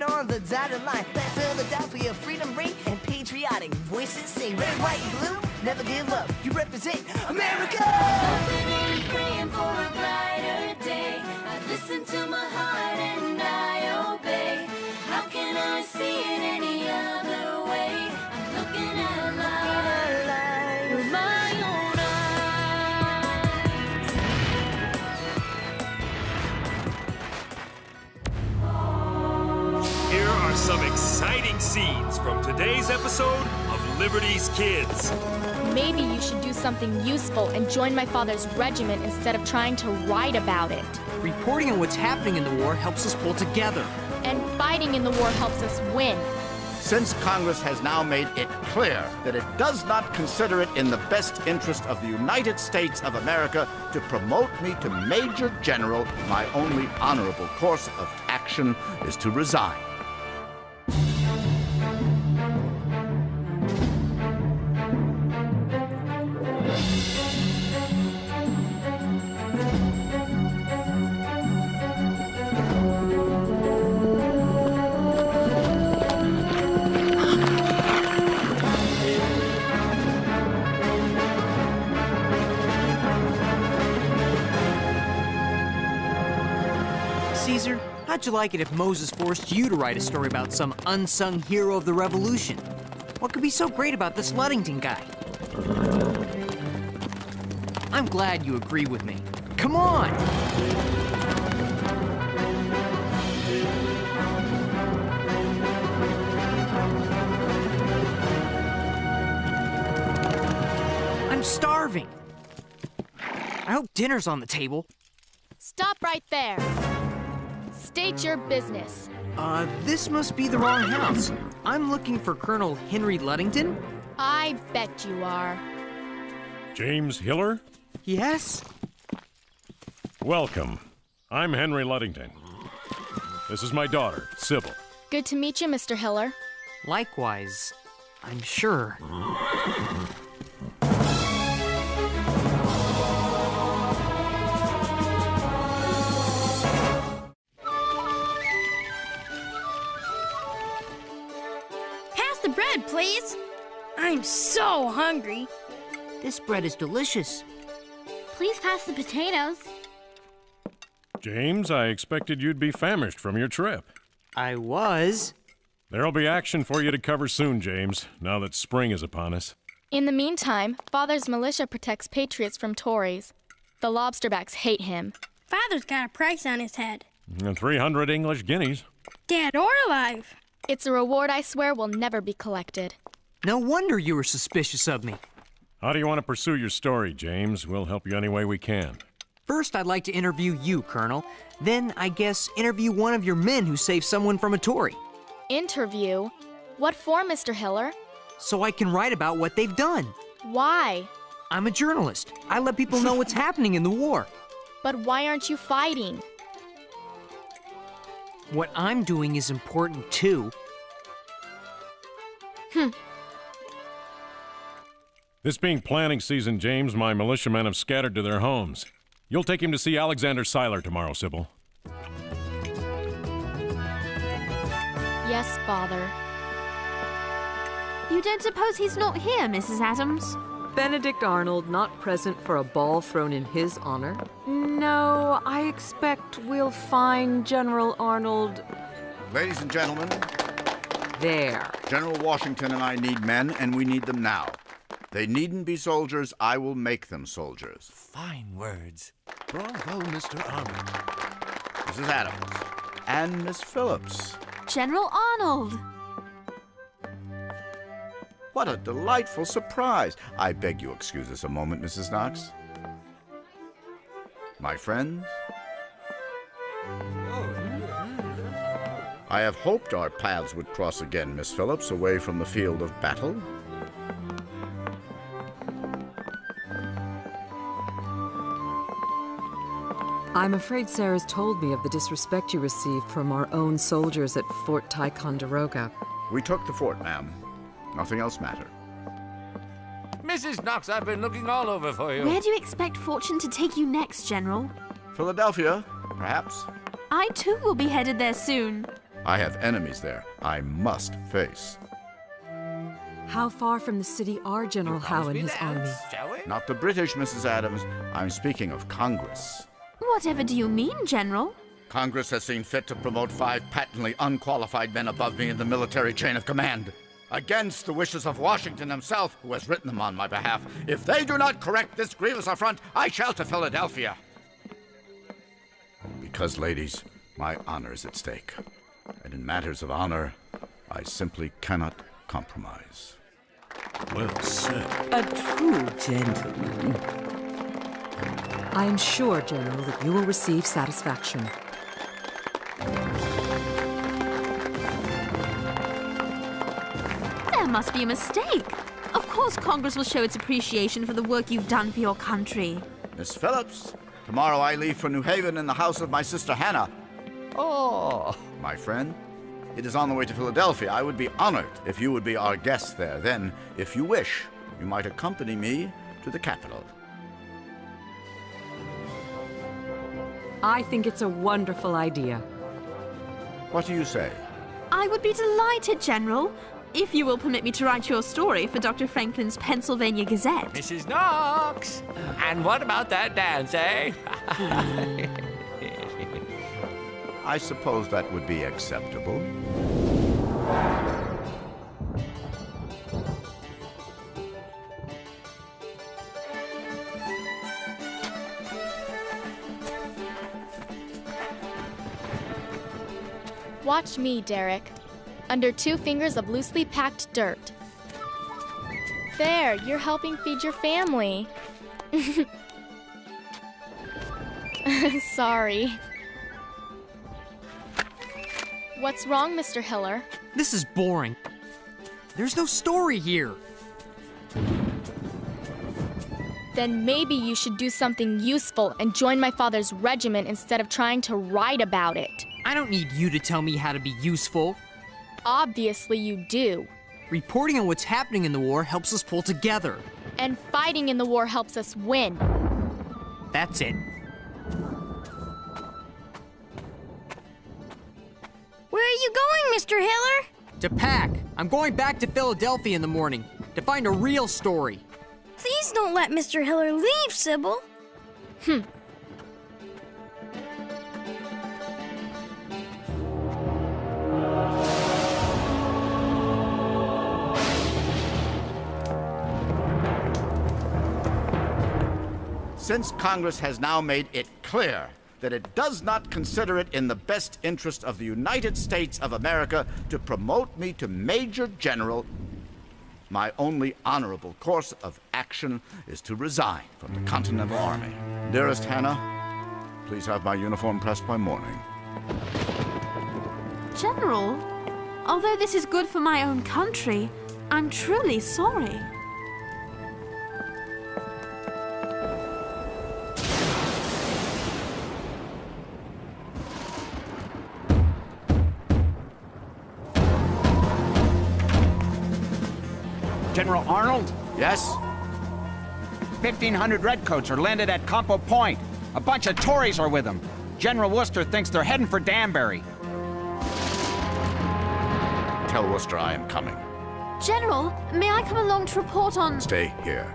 on the dotted line. Let Philadelphia freedom ring and patriotic voices sing. Red, white, and blue, never give up. You represent America. Hoping and praying for a brighter day. I listen to my heart and I obey. How can I see it any other way? I'm looking at life with my own eyes. Here are some exciting scenes from today's episode of Liberty's Kids. Maybe you should do something useful and join my father's regiment instead of trying to write about it. Reporting on what's happening in the war helps us pull together. And fighting in the war helps us win. Since Congress has now made it clear that it does not consider it in the best interest of the United States of America to promote me to Major General, my only honorable course of action is to resign. Caesar, how'd you like it if Moses forced you to write a story about some unsung hero of the revolution? What could be so great about this Ludington guy? I'm glad you agree with me. Come on! I'm starving. I hope dinner's on the table. Stop right there. State your business. This must be the wrong house. I'm looking for Colonel Henri Ludington. I bet you are. James Hiller? Yes? Welcome. I'm Henri Ludington. This is my daughter, Sybil. Good to meet you, Mr. Hiller. Likewise, I'm sure. Pass the bread, please. I'm so hungry. This bread is delicious. Please pass the potatoes. James, I expected you'd be famished from your trip. I was. There'll be action for you to cover soon, James, now that spring is upon us. In the meantime, Father's militia protects patriots from Tories. The lobsterbacks hate him. Father's got a price on his head. And 300 English guineas. Dead or alive. It's a reward I swear will never be collected. No wonder you were suspicious of me. How do you want to pursue your story, James? We'll help you any way we can. First, I'd like to interview you, Colonel. Then, I guess, interview one of your men who saved someone from a Tory. Interview? What for, Mr. Hiller? So I can write about what they've done. Why? I'm a journalist. I let people know what's happening in the war. But why aren't you fighting? What I'm doing is important, too. This being planting season, James, my militiamen have scattered to their homes. You'll take him to see Alexander Seiler tomorrow, Sybil. Yes, Father. You don't suppose he's not here, Mrs. Adams? Benedict Arnold not present for a ball thrown in his honor? No, I expect we'll find General Arnold... Ladies and gentlemen, there. General Washington and I need men, and we need them now. They needn't be soldiers. I will make them soldiers. Fine words. Bravo, Mr. Arnold. Mrs. Adams. And Miss Phillips. General Arnold! What a delightful surprise. I beg you excuse us a moment, Mrs. Knox. My friends, I have hoped our paths would cross again, Miss Phillips, away from the field of battle. I'm afraid Sarah's told me of the disrespect you received from our own soldiers at Fort Ticonderoga. We took the fort, ma'am. Nothing else mattered. Mrs. Knox, I've been looking all over for you. Where do you expect fortune to take you next, General? Philadelphia, perhaps. I too will be headed there soon. I have enemies there I must face. How far from the city are General Howe and his army? Not the British, Mrs. Adams. I'm speaking of Congress. Whatever do you mean, General? Congress has seen fit to promote 5 patently unqualified men above me in the military chain of command. Against the wishes of Washington himself, who has written them on my behalf. If they do not correct this grievous affront, I shall to Philadelphia. Because, ladies, my honor is at stake. And in matters of honor, I simply cannot compromise. Well said. A true gentleman. I am sure, General, that you will receive satisfaction. There must be a mistake. Of course Congress will show its appreciation for the work you've done for your country. Miss Phillips, tomorrow I leave for New Haven in the house of my sister Hannah. Oh, my friend, it is on the way to Philadelphia. I would be honored if you would be our guest there. Then, if you wish, you might accompany me to the capital. I think it's a wonderful idea. What do you say? I would be delighted, General, if you will permit me to write your story for Dr. Franklin's Pennsylvania Gazette. Mrs. Knox! And what about that dance, eh? I suppose that would be acceptable. Watch me, Derek. Under 2 fingers of loosely packed dirt. There, you're helping feed your family. Sorry. What's wrong, Mr. Hiller? This is boring. There's no story here. Then maybe you should do something useful and join my father's regiment instead of trying to write about it. I don't need you to tell me how to be useful. Obviously you do. Reporting on what's happening in the war helps us pull together. And fighting in the war helps us win. That's it. Where are you going, Mr. Hiller? To pack. I'm going back to Philadelphia in the morning to find a real story. Please don't let Mr. Hiller leave, Sybil. Since Congress has now made it clear that it does not consider it in the best interest of the United States of America to promote me to Major General, my only honorable course of action is to resign from the Continental Army. Dearest Hannah, please have my uniform pressed by morning. General, although this is good for my own country, I'm truly sorry. General Arnold? Yes? 1,500 redcoats are landed at Campo Point. A bunch of Tories are with them. General Worcester thinks they're heading for Danbury. Tell Worcester I am coming. General, may I come along to report on... Stay here.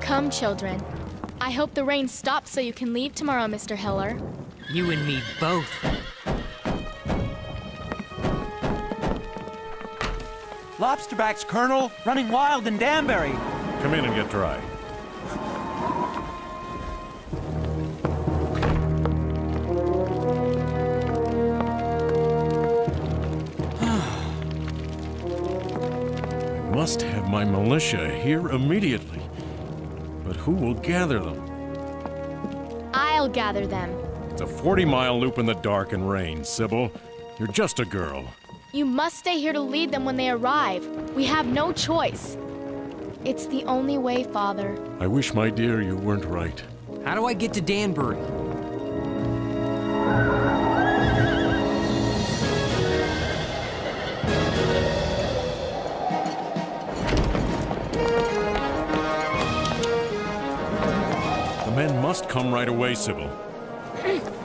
Come, children. I hope the rain stops so you can leave tomorrow, Mr. Hiller. You and me both. Lobsterbacks, Colonel, running wild in Danbury. Come in and get dry. I must have my militia here immediately. But who will gather them? I'll gather them. It's a 40-mile loop in the dark and rain, Sybil. You're just a girl. You must stay here to lead them when they arrive. We have no choice. It's the only way, Father. I wish, my dear, you weren't right. How do I get to Danbury? must come right away, Sybil.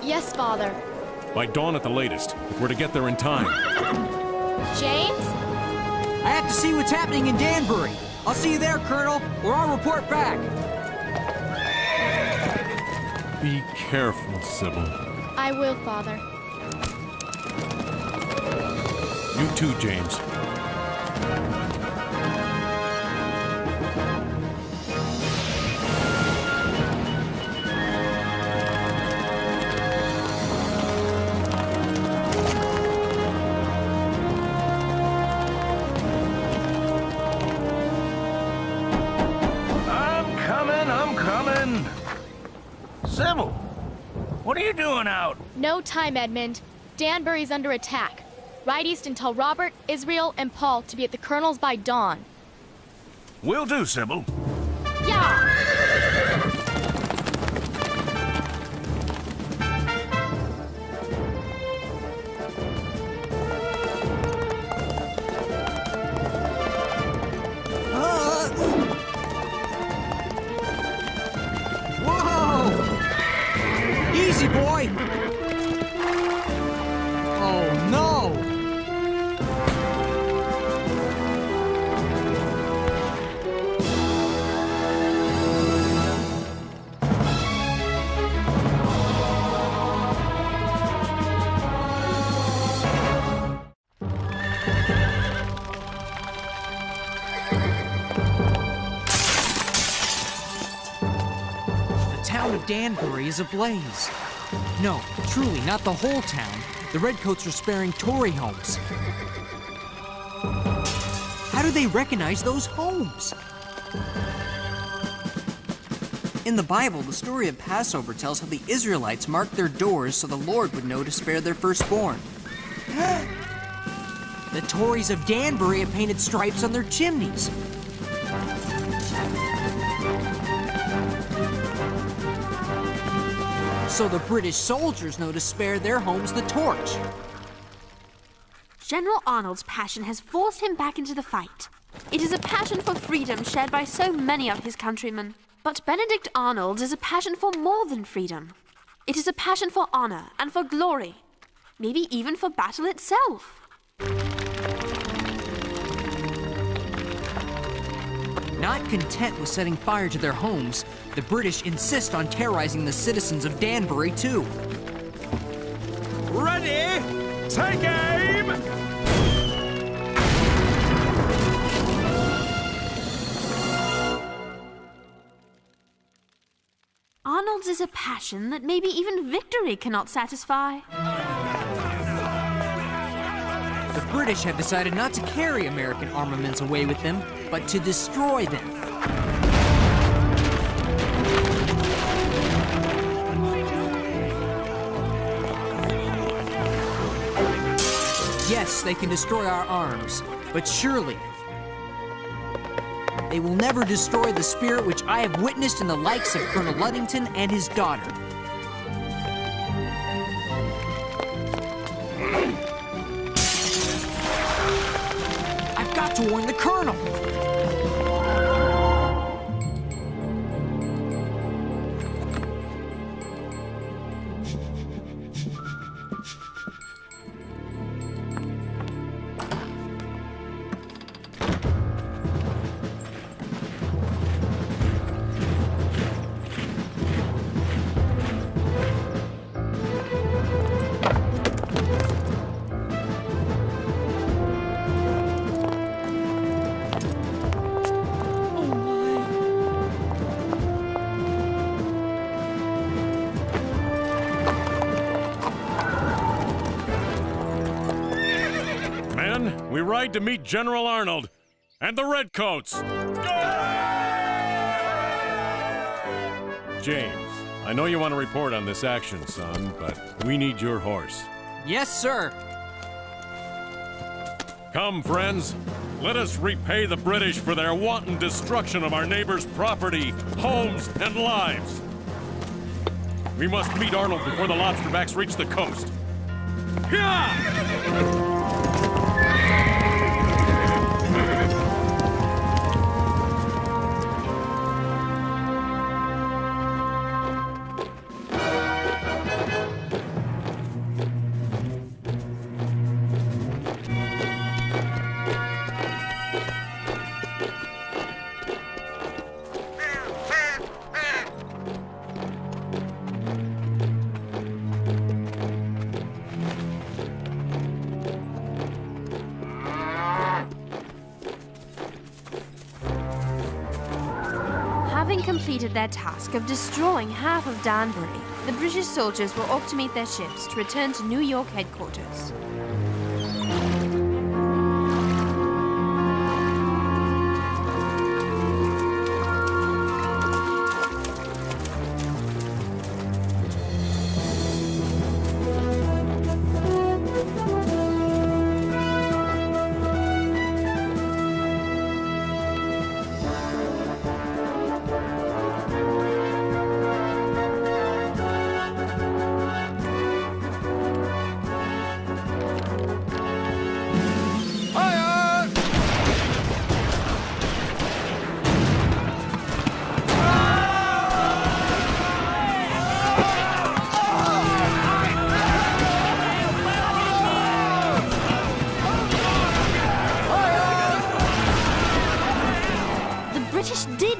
Yes, Father. By dawn at the latest, if we're to get there in time. James? I have to see what's happening in Danbury. I'll see you there, Colonel, or I'll report back. Be careful, Sybil. I will, Father. You too, James. I'm coming. Sybil, what are you doing out? No time, Edmund. Danbury's under attack. Ride east and tell Robert, Israel, and Paul to be at the Colonel's by dawn. Will do, Sybil. Yeah! Easy, boy! Oh, no! The town of Danbury is ablaze. No, truly, not the whole town. The Redcoats are sparing Tory homes. How do they recognize those homes? In the Bible, the story of Passover tells how the Israelites marked their doors so the Lord would know to spare their firstborn. The Tories of Danbury have painted stripes on their chimneys. So the British soldiers know to spare their homes the torch. General Arnold's passion has forced him back into the fight. It is a passion for freedom shared by so many of his countrymen. But Benedict Arnold is a passion for more than freedom. It is a passion for honor and for glory. Maybe even for battle itself. Not content with setting fire to their homes, the British insist on terrorizing the citizens of Danbury, too. Ready? Take aim! Arnold's is a passion that maybe even victory cannot satisfy. The British have decided not to carry American armaments away with them, but to destroy them. Yes, they can destroy our arms, but surely they will never destroy the spirit which I have witnessed in the likes of Colonel Ludington and his daughter. I've got to warn the Colonel! We ride to meet General Arnold and the Redcoats. James, I know you want to report on this action, son, but we need your horse. Yes, sir. Come, friends. Let us repay the British for their wanton destruction of our neighbors' property, homes, and lives. We must meet Arnold before the lobsterbacks reach the coast. Yeah! Having completed their task of destroying half of Danbury, the British soldiers were off to meet their ships to return to New York headquarters.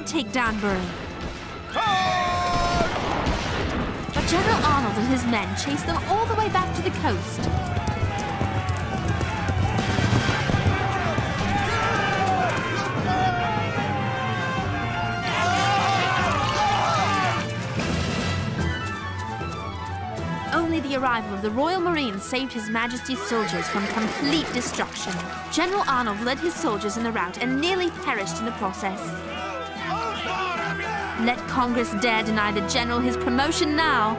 Take Danbury. But General Arnold and his men chased them all the way back to the coast. Only the arrival of the Royal Marines saved His Majesty's soldiers from complete destruction. General Arnold led his soldiers in the rout and nearly perished in the process. Let Congress dare deny the general his promotion now.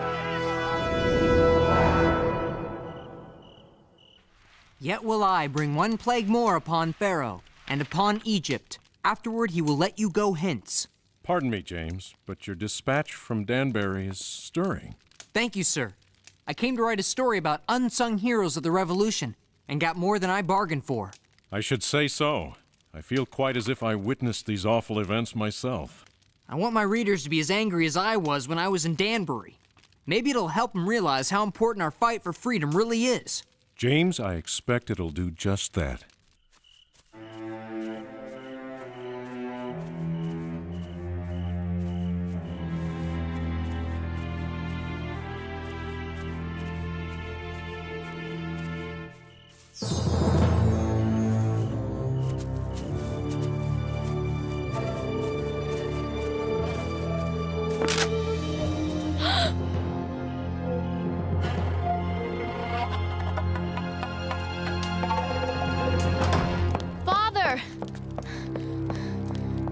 Yet will I bring one plague more upon Pharaoh, and upon Egypt. Afterward he will let you go hence. Pardon me, James, but your dispatch from Danbury is stirring. Thank you, sir. I came to write a story about unsung heroes of the Revolution, and got more than I bargained for. I should say so. I feel quite as if I witnessed these awful events myself. I want my readers to be as angry as I was when I was in Danbury. Maybe it'll help them realize how important our fight for freedom really is. James, I expect it'll do just that.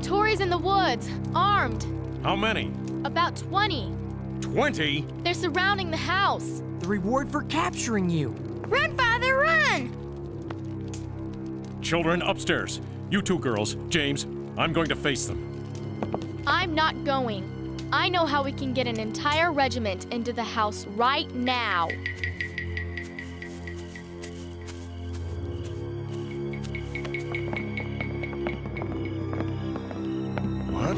Tory's in the woods, armed. How many? About 20. 20? They're surrounding the house. The reward for capturing you. Run, Father, run! Children, upstairs. You two girls, James, I'm going to face them. I'm not going. I know how we can get an entire regiment into the house right now. What?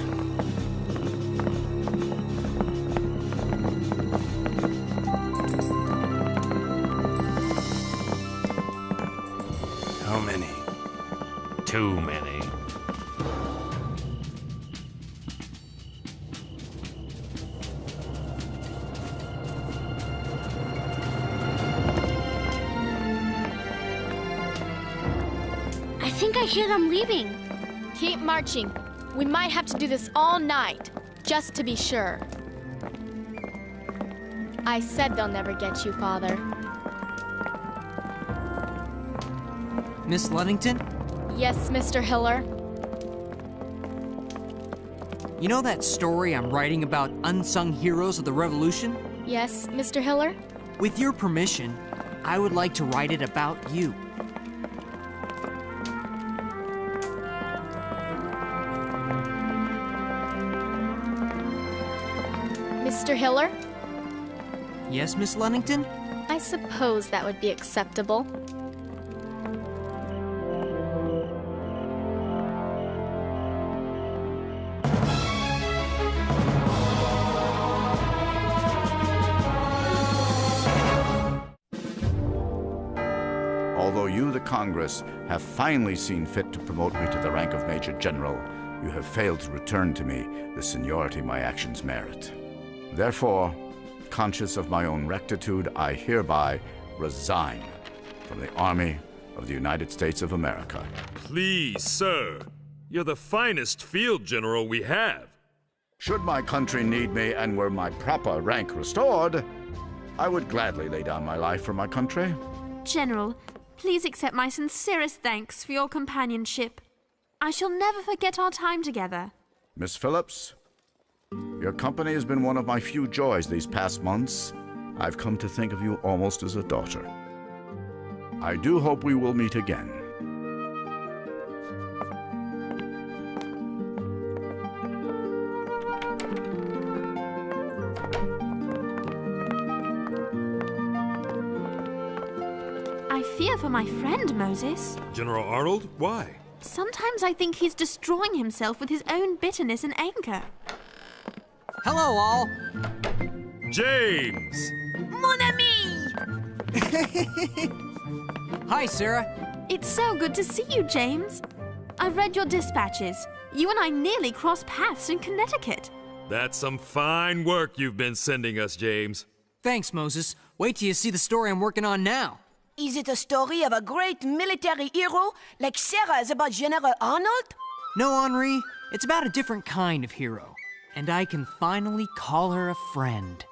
How many? Too many. I think I hear them leaving. Keep marching. We might have to do this all night, just to be sure. I said they'll never get you, Father. Miss Ludington? Yes, Mr. Hiller? You know that story I'm writing about unsung heroes of the Revolution? Yes, Mr. Hiller? With your permission, I would like to write it about you. Mr. Hiller? Yes, Miss Ludington? I suppose that would be acceptable. Although you, the Congress, have finally seen fit to promote me to the rank of Major General, you have failed to return to me the seniority my actions merit. Therefore, conscious of my own rectitude, I hereby resign from the Army of the United States of America. Please, sir. You're the finest field general we have. Should my country need me and were my proper rank restored, I would gladly lay down my life for my country. General, please accept my sincerest thanks for your companionship. I shall never forget our time together. Miss Phillips, your company has been one of my few joys these past months. I've come to think of you almost as a daughter. I do hope we will meet again. I fear for my friend, Moses. General Arnold? Why? Sometimes I think he's destroying himself with his own bitterness and anger. Hello, all. James! Mon ami! Hi, Sarah. It's so good to see you, James. I've read your dispatches. You and I nearly crossed paths in Connecticut. That's some fine work you've been sending us, James. Thanks, Moses. Wait till you see the story I'm working on now. Is it a story of a great military hero like Sarah's about General Arnold? No, Henri. It's about a different kind of hero. And I can finally call her a friend.